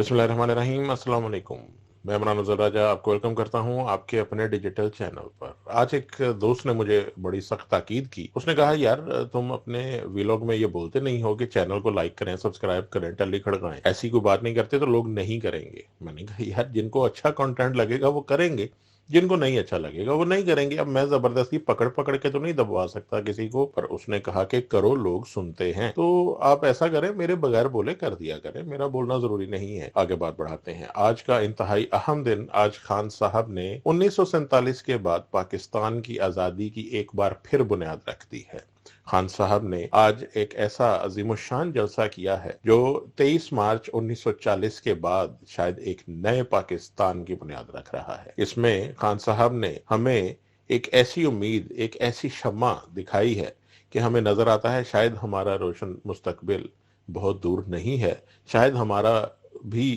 बिस्मिल्लाहिर्रहमानिर्रहीम। अस्सलाम वालेकुम। मैं इमरान उज़र राजा आपको वेलकम करता हूँ आपके अपने डिजिटल चैनल पर। आज एक दोस्त ने मुझे बड़ी सख्त ताकीद की। उसने कहा, यार तुम अपने वीलॉग में ये बोलते नहीं हो कि चैनल को लाइक करें, सब्सक्राइब करें, टल्ली खड़काएं। ऐसी कोई बात नहीं करते तो लोग नहीं करेंगे। मैंने कहा, यार जिनको अच्छा कंटेंट लगेगा वो करेंगे, जिनको नहीं अच्छा लगेगा वो नहीं करेंगे। अब मैं जबरदस्ती पकड़ पकड़ के तो नहीं दबवा सकता किसी को। पर उसने कहा कि करो, लोग सुनते हैं, तो आप ऐसा करें, मेरे बगैर बोले कर दिया करें, मेरा बोलना जरूरी नहीं है। आगे बात बढ़ाते हैं। आज का इंतहाई अहम दिन। आज खान साहब ने 1947 के बाद पाकिस्तान की आजादी की एक बार फिर बुनियाद रख दी है। खान साहब ने आज एक ऐसा अजीमुशान जलसा किया है जो 23 मार्च 1940 के बाद शायद एक नए पाकिस्तान की बुनियाद रख रहा है। इसमें खान साहब ने हमें एक ऐसी उम्मीद, एक ऐसी शम्मा दिखाई है कि हमें नजर आता है शायद हमारा रोशन मुस्तकबिल बहुत दूर नहीं है। शायद हमारा भी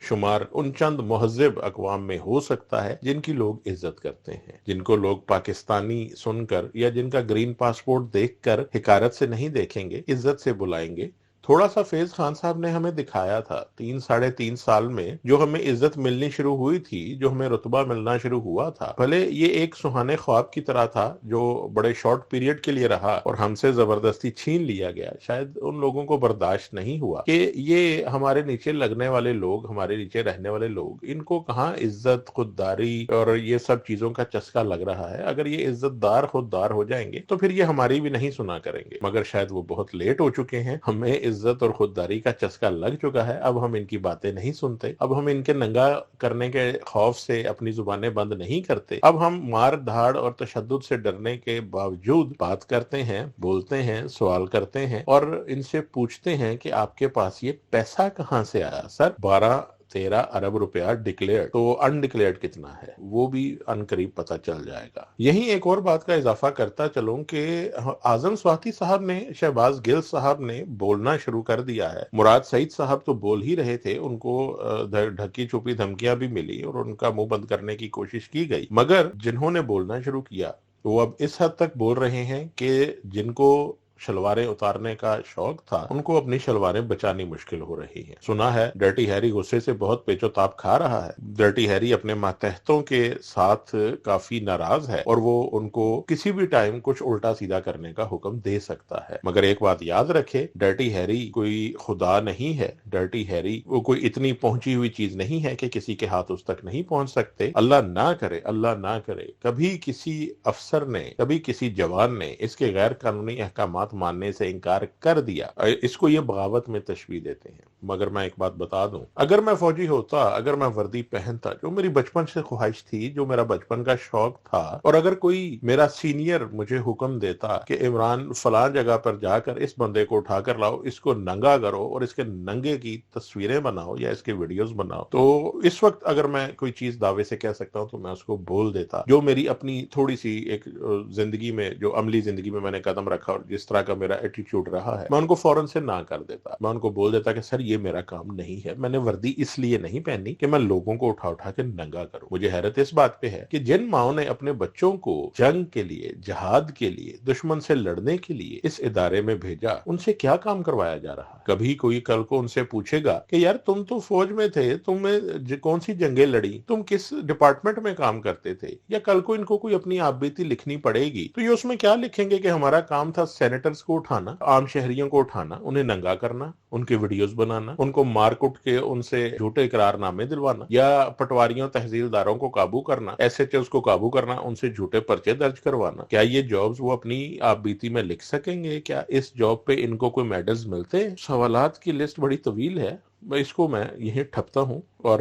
शुमार उन चंद मुहज्जिब अकवाम में हो सकता है जिनकी लोग इज्जत करते हैं, जिनको लोग पाकिस्तानी सुनकर या जिनका ग्रीन पासपोर्ट देखकर हिकारत से नहीं देखेंगे, इज्जत से बुलाएंगे। थोड़ा सा फेज खान साहब ने हमें दिखाया था 3 साढ़े 3 साल में। जो हमें इज्जत मिलनी शुरू हुई थी, जो हमें रुतबा मिलना शुरू हुआ था, भले ये एक सुहाने ख्वाब की तरह था जो बड़े शॉर्ट पीरियड के लिए रहा और हमसे जबरदस्ती छीन लिया गया। शायद उन लोगों को बर्दाश्त नहीं हुआ कि ये हमारे नीचे लगने वाले लोग, हमारे नीचे रहने वाले लोग, इनको कहाँ इज्जत, खुददारी और ये सब चीजों का चस्का लग रहा है। अगर ये इज्जतदार खुददार हो जाएंगे तो फिर ये हमारी भी नहीं सुना करेंगे। मगर शायद वो बहुत लेट हो चुके हैं। हमें इज्जत और खुददारी का चस्का लग चुका है। अब हम इनकी बातें नहीं सुनते। अब हम इनके नंगा करने के खौफ से अपनी जुबानें बंद नहीं करते। अब हम मार धाड़ और तशद्दुद से डरने के बावजूद बात करते हैं, बोलते हैं, सवाल करते हैं और इनसे पूछते हैं कि आपके पास ये पैसा कहां से आया। सर, 12-13 अरब रुपया डिक्लेयर्ड, तो अनडिक्लेयर्ड कितना है वो भी अनकरीब पता चल जाएगा। यही एक और बात का इजाफा करता चलूं कि आजम स्वाति साहब ने, शहबाज गिल साहब ने बोलना शुरू कर दिया है। मुराद सईद साहब तो बोल ही रहे थे, उनको ढकी छुपी धमकियां भी मिली और उनका मुंह बंद करने की कोशिश की गई। मगर जिन्होंने बोलना शुरू किया वो अब इस हद तक बोल रहे हैं कि जिनको शलवारें उतारने का शौक था उनको अपनी शलवारें बचानी मुश्किल हो रही है। सुना है डर्टी हैरी गुस्से से बहुत पेचोताप खा रहा है। डर्टी हैरी अपने मातहतों के साथ काफी नाराज है और वो उनको किसी भी टाइम कुछ उल्टा सीधा करने का हुक्म दे सकता है। मगर एक बात याद रखे, डर्टी हैरी कोई खुदा नहीं है। डर्टी हैरी वो कोई इतनी पहुंची हुई चीज नहीं है कि किसी के हाथ उस तक नहीं पहुंच सकते। अल्लाह ना करे, अल्लाह ना करे कभी किसी अफसर ने, कभी किसी जवान ने इसके गैर कानूनी अहकाम मानने से इनकार कर दिया। इसको ये बगावत में तशबीह देते हैं। मगर मैं एक बात बता दूं, अगर मैं फौजी होता, अगर मैं वर्दी पहनता, जो मेरी बचपन से ख्वाहिश थी, जो मेरा बचपन का शौक था, और अगर कोई मेरा सीनियर मुझे हुक्म देता कि इमरान फलां जगह पर जाकर इस बंदे को उठाकर लाओ, इसको नंगा करो और इसके नंगे की तस्वीरें बनाओ या इसके वीडियोस बनाओ, तो इस वक्त अगर मैं कोई चीज दावे से कह सकता हूं तो मैं उसको बोल देता। जो मेरी अपनी थोड़ी सी एक जिंदगी में, जो अमली जिंदगी में मैंने कदम रखा और जिस तरह का मेरा एटीट्यूड रहा है, मैं उनको फौरन से ना कर देता। मैं उनको बोल देता कि सर ये मेरा काम नहीं है, मैंने वर्दी इसलिए नहीं पहनी कि मैं लोगों को उठा उठा के नंगा करूं। मुझे हैरत इस बात पे है कि जिन माओ ने अपने बच्चों को जंग के लिए, जहाद के लिए, दुश्मन से लड़ने के लिए इस इदारे में भेजा, उनसे क्या काम करवाया जा रहा है। कभी कोई कल को उनसे पूछेगा कि यार तुम तो फौज में थे, तुम्हें कौन सी जंगें लड़ी, तुम किस डिपार्टमेंट में काम करते थे, या कल को इनको कोई अपनी आपबीती लिखनी पड़ेगी तो ये उसमें क्या लिखेंगे कि हमारा काम था सेनेटर्स को उठाना, आम शहरियों को उठाना, उन्हें नंगा करना, उनके वीडियोस बनाना, उनको मार कुट के उनसे झूठे इकरारनामे दिलवाना, या पटवारियों तहसीलदारों को काबू करना, एसएचओस को काबू करना, उनसे झूठे पर्चे दर्ज करवाना। क्या ये जॉब्स वो अपनी आपबीती में लिख सकेंगे? क्या इस जॉब पे इनको कोई मेडल्स मिलते हैं? सवालात की लिस्ट बड़ी तवील है। इसको मैं यहीं ठपता हूं और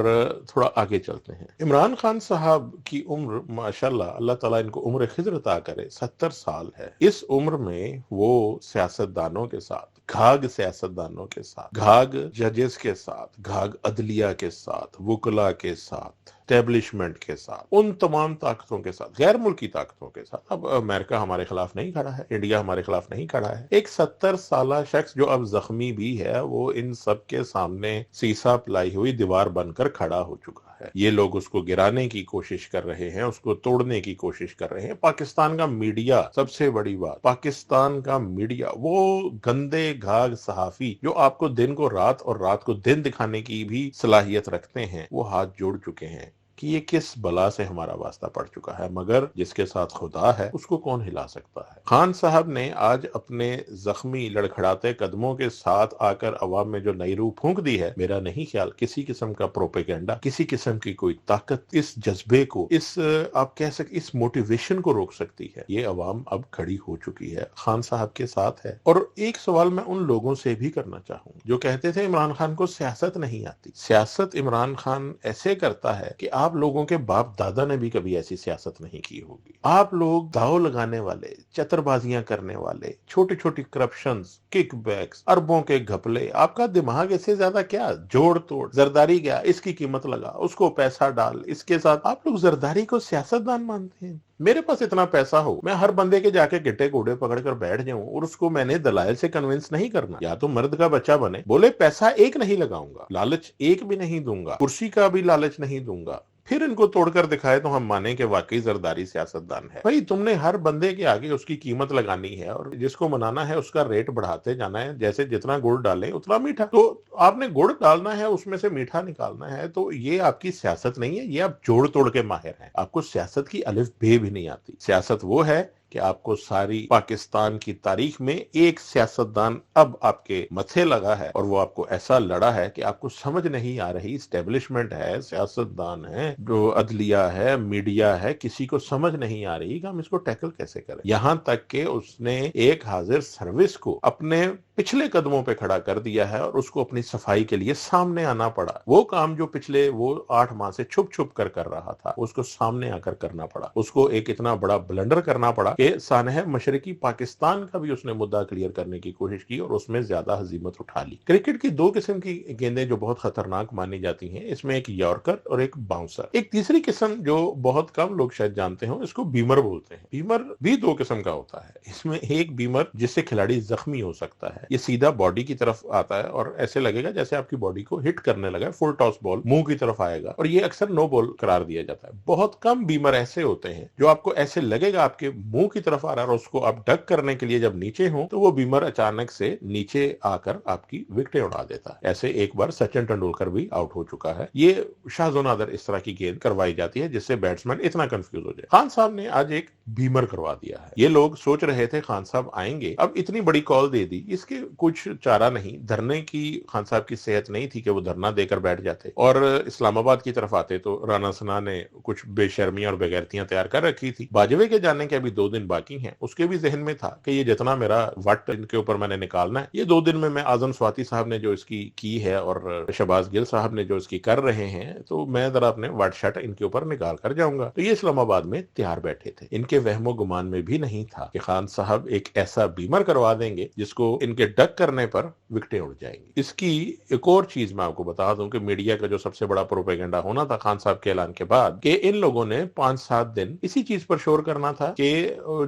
थोड़ा आगे चलते हैं। इमरान खान साहब की उम्र माशाल्लाह, अल्लाह ताला इनको उम्र खिज़्र अता करे, 70 साल है। इस उम्र में वो सियासतदानों के साथ, घाग सियासतदानों के साथ, घाग जजेस के साथ, घाग अदलिया के साथ, वुकला के साथ, اسٹیبلشمنٹ کے ساتھ, ان تمام طاقتوں کے ساتھ, غیر ملکی طاقتوں کے ساتھ. اب امریکہ ہمارے خلاف نہیں کھڑا ہے, انڈیا ہمارے خلاف نہیں کھڑا ہے. ایک 70 سالہ شخص جو اب زخمی بھی ہے وہ ان سب کے سامنے سیسا پلائی ہوئی دیوار بن کر کھڑا ہو چکا ہے. یہ لوگ اس کو گرانے کی کوشش کر رہے ہیں, اس کو توڑنے کی کوشش کر رہے ہیں. پاکستان کا میڈیا, سب سے بڑی بات, پاکستان کا میڈیا, وہ گندے گھاگ صحافی جو آپ کو دن کو رات اور رات کو دن دکھانے کی بھی صلاحیت رکھتے ہیں, وہ ہاتھ جوڑ چکے ہیں کہ یہ کس بلا سے ہمارا واسطہ پڑ چکا ہے, مگر جس کے ساتھ خدا ہے اس کو کون ہلا سکتا ہے. خان صاحب نے آج اپنے زخمی لڑکھڑاتے قدموں کے ساتھ آ کر عوام میں جو نئی روح پھونک دی ہے, میرا نہیں خیال کسی قسم کا پروپیگنڈا, کسی قسم کی کوئی طاقت اس جذبے کو, اس آپ کہہ سکتے اس موٹیویشن کو روک سکتی ہے. یہ عوام اب کھڑی ہو چکی ہے, خان صاحب کے ساتھ ہے. اور ایک سوال میں ان لوگوں سے بھی کرنا چاہوں جو کہتے تھے عمران خان کو سیاست نہیں آتی. سیاست عمران خان ایسے کرتا ہے کہ آپ لوگوں کے باپ دادا نے بھی کبھی ایسی سیاست نہیں کی ہوگی. آپ لوگ داؤ لگانے والے, چتر بازیاں کرنے والے, چھوٹی چھوٹی کرپشنز, کک بیکس, اربوں کے گھپلے, آپ کا دماغ اس سے زیادہ کیا, جوڑ توڑ, زرداری کیا, اس کی قیمت لگا, اس کو پیسہ ڈال, اس کے ساتھ آپ لوگ زرداری کو سیاست دان مانتے ہیں. میرے پاس اتنا پیسہ ہو, میں ہر بندے کے جا کے گٹے کوڑے پکڑ کر بیٹھ جاؤں اور اس کو میں نے دلائل سے کنونس نہیں کرنا. یا تو مرد کا بچہ بنے, بولے پیسہ ایک نہیں لگاؤں گا, لالچ ایک بھی نہیں دوں گا, کرسی کا بھی لالچ نہیں دوں گا, پھر ان کو توڑ کر دکھائے تو ہم مانیں کہ واقعی زرداری سیاستدان ہے. بھائی تم نے ہر بندے کے آگے اس کی قیمت لگانی ہے اور جس کو منانا ہے اس کا ریٹ بڑھاتے جانا ہے, جیسے جتنا گڑ ڈالیں اتنا میٹھا. تو آپ نے گڑ ڈالنا ہے, اس میں سے میٹھا نکالنا ہے, تو یہ آپ کی سیاست نہیں ہے, یہ آپ جوڑ توڑ کے ماہر ہیں. آپ کو سیاست کی الف بے بھی نہیں آتی. سیاست وہ ہے کہ آپ کو ساری پاکستان کی تاریخ میں ایک سیاستدان اب آپ کے متھے لگا ہے اور وہ آپ کو ایسا لڑا ہے کہ آپ کو سمجھ نہیں آ رہی. اسٹیبلشمنٹ ہے, سیاستدان ہے, جو عدلیہ ہے, میڈیا ہے, کسی کو سمجھ نہیں آ رہی کہ ہم اس کو ٹیکل کیسے کریں. یہاں تک کہ اس نے ایک حاضر سروس کو اپنے پچھلے قدموں پہ کھڑا کر دیا ہے اور اس کو اپنی صفائی کے لیے سامنے آنا پڑا. وہ کام جو پچھلے وہ 8 ماہ سے چھپ چھپ کر رہا تھا, اس کو سامنے آ کر کرنا پڑا. اس کو ایک اتنا بڑا بلنڈر کرنا پڑا کہ سانحہ مشرقی پاکستان کا بھی اس نے مدعا کلیئر کرنے کی کوشش کی اور اس میں زیادہ ہزیمت اٹھا لی. کرکٹ کی 2 قسم کی گیندیں جو بہت خطرناک مانی جاتی ہیں, اس میں ایک یارکر اور ایک باؤنسر. ایک تیسری قسم جو بہت کم لوگ شاید جانتے ہوں, اس کو بیمر بولتے ہیں. بیمر بھی 2 قسم کا ہوتا ہے. اس میں ایک بیمر جس سے کھلاڑی زخمی ہو سکتا ہے, یہ سیدھا باڈی کی طرف آتا ہے اور ایسے لگے گا جیسے آپ کی باڈی کو ہٹ کرنے لگا ہے, فل ٹاس بال منہ کی طرف آئے گا, اور یہ اکثر نو بال قرار دیا جاتا ہے. بہت کم بیمر ایسے ہوتے ہیں جو آپ کو ایسے لگے گا آپ کے منہ کی طرف آ رہا ہے, اور اس کو آپ ڈک کرنے کے لیے جب نیچے ہوں تو وہ بیمر اچانک سے نیچے آ کر آپ کی وکٹیں اڑا دیتا ہے. ایسے ایک بار سچن ٹنڈولکر بھی آؤٹ ہو چکا ہے. یہ شاذ و نادر اس طرح کی گیند کروائی جاتی ہے جس سے بیٹسمین اتنا کنفیوز ہو جائے. خان صاحب نے آج ایک بیمر کروا دیا ہے. یہ لوگ سوچ رہے تھے خان صاحب آئیں گے, اب اتنی بڑی کال دے دی, اس کے کچھ چارہ نہیں. دھرنے کی خان صاحب کی صحت نہیں تھی کہ وہ دھرنا دے کر بیٹھ جاتے, اور اسلام آباد کی طرف آتے تو رانا ثنا نے کچھ بے شرمیاں اور بغیرتیاں تیار کر رکھی تھی. باجوے کے جانے کے ابھی 2 دن باقی ہیں, اس کے بھی ذہن میں تھا کہ یہ جتنا میرا وٹ ان کے اوپر میں نے نکالنا ہے, یہ 2 دن میں اعظم سواتی صاحب نے جو اس کی ہے اور شہباز گل صاحب نے جو اس کی کر رہے ہیں, تو میں ذرا اپنے وٹ شٹ ان کے اوپر نکال کر جاؤں گا. تو یہ اسلام آباد میں تیار بیٹھے تھے. ان کے وہم و گمان میں بھی نہیں تھا کہ خان صاحب ایک ایسا بیمر کروا دیں گے جس کو ان کے ڈک کرنے پر وکٹیں اڑ جائیں گی. اس کی ایک اور چیز میں آپ کو بتا دوں کہ میڈیا کا جو سب سے بڑا پروپیگنڈا ہونا تھا خان صاحب کے اعلان کے بعد, کہ ان لوگوں نے 5-7 دن اسی چیز پر شور کرنا تھا کہ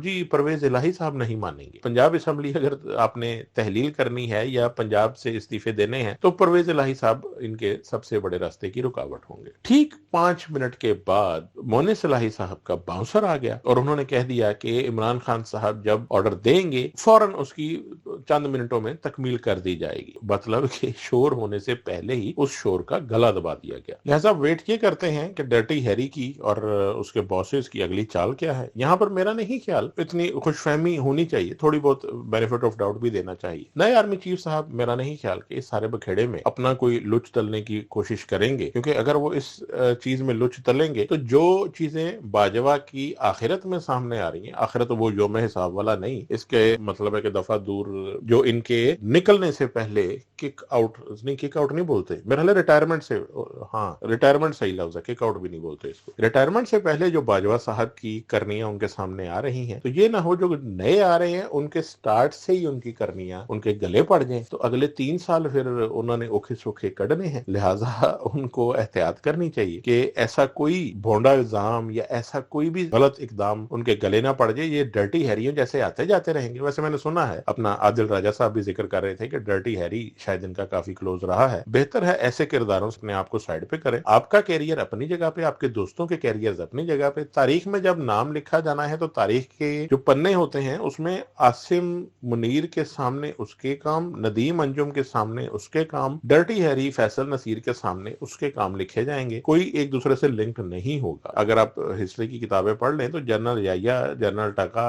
جی پرویز الہی صاحب نہیں مانیں گے. پنجاب اسمبلی اگر آپ نے تحلیل کرنی ہے یا پنجاب سے استعفے دینے ہیں تو پرویز الہی صاحب ان کے سب سے بڑے راستے کی رکاوٹ ہوں گے. ٹھیک 5 منٹ کے بعد مونس الہی صاحب کا باؤنسر آ گیا اور انہوں نے کہہ دیا کہ عمران خان صاحب جب آرڈر دیں گے فوراً اس کی چند منٹوں میں تکمیل کر دی جائے گی. مطلب کہ شور ہونے سے پہلے ہی اس شور کا گلا دبا دیا گیا. لہذا ویٹ یہ کرتے ہیں کہ ڈرٹی ہیری کی اور اس کے باسز کی اگلی چال کیا ہے. یہاں پر میرا نہیں خیال اتنی خوش فہمی ہونی چاہیے, تھوڑی بہت بینیفٹ آف ڈاؤٹ بھی دینا چاہیے. نئے آرمی چیف صاحب میرا نہیں خیال کہ اس سارے بکھیڑے میں اپنا کوئی لچ تلنے کی کوشش کریں گے, کیونکہ اگر وہ اس چیز میں لچ تلیں گے تو جو چیزیں باجوہ کی آخرت میں سامنے آ رہی ہیں, آخرت وہ یوم حساب والا نہیں, اس کے مطلب ہے کہ دفعہ دور جو ان इनके निकलने से पहले किक आउट नहीं बोलते मेरे ख्याल रिटायरमेंट से, हाँ रिटायरमेंट सही लफ्ज है, किक आउट भी नहीं बोलते इसको। रिटायरमेंट से पहले जो बाजवा साहब की करनियां उनके सामने आ रही हैं, तो ये ना हो जो नए आ रहे हैं उनके स्टार्ट से ही उनकी करनियां उनके गले पड़ जाएं, तो अगले 3 साल फिर उन्होंने ओखे सोखे कढ़ने हैं। लिहाजा उनको एहतियात करनी चाहिए कि ऐसा कोई भोंडा इल्जाम या ऐसा कोई भी गलत इकदाम उनके गले ना पड़ जाए। ये डर्टी हैरियों जैसे आते जाते रहेंगे। वैसे मैंने सुना है, अपना आदिल राजा साहब भी जिक्र कर रहे थे कि डर्टी हैरी शायद इनका काफी क्लोज रहा है। बेहतर है ऐसे किरदारों से अपने आप को साइड पे करें। आपका कैरियर अपनी जगह पे, आपके दोस्तों के कैरियर अपनी जगह पे। तारीख में जब नाम लिखा जाना है तो तारीख के जो पन्ने होते हैं उसमें आसिम मुनीर के सामने उसके काम, नदीम अंजुम के सामने उसके काम, डर्टी हैरी फैसल नसीर के सामने उसके काम लिखे जाएंगे। कोई एक दूसरे से लिंक नहीं होगा। अगर आप हिस्ट्री की किताबें पढ़ लें तो जनरल याया, जनरल टका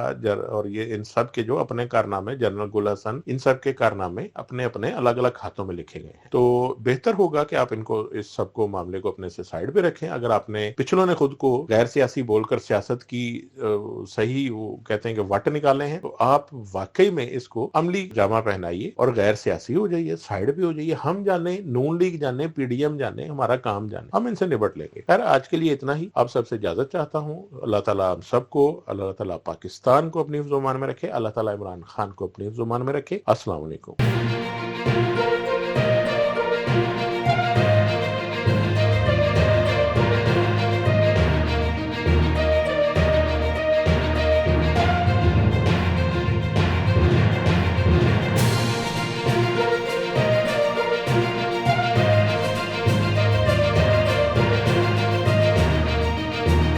और ये इन सब के जो अपने कारनामे, जनरल गुल हसन, इन सब के कारनामे अपने अपने अलग अलग खातों में लिखे गए हैं। तो बेहतर होगा कि आप इनको, इस सबको मामले को अपने से साइड पे रखें। अगर आपने पिछलों ने खुद को गैर सियासी बोलकर सियासत की सही, वो कहते हैं कि वट निकाले हैं, तो आप वाकई में इसको अमली जामा पहनाइए और गैर सियासी हो जाइए, साइड पे हो जाइए। हम जाने, नून लीग जाने, पीडीएम जाने, हमारा काम जाने, हम इनसे निपट लेंगे। खैर आज के लिए इतना ही। आप सबसे इजाजत चाहता हूँ। अल्लाह ताला हम सबको, अल्लाह ताला पाकिस्तान को अपनी हिफ्ज़-ओ-मान में रखे, अल्लाह ताला इमरान खान को अपनी हिफ्ज़-ओ-मान में रखे। अस्सलाम वालेकुम।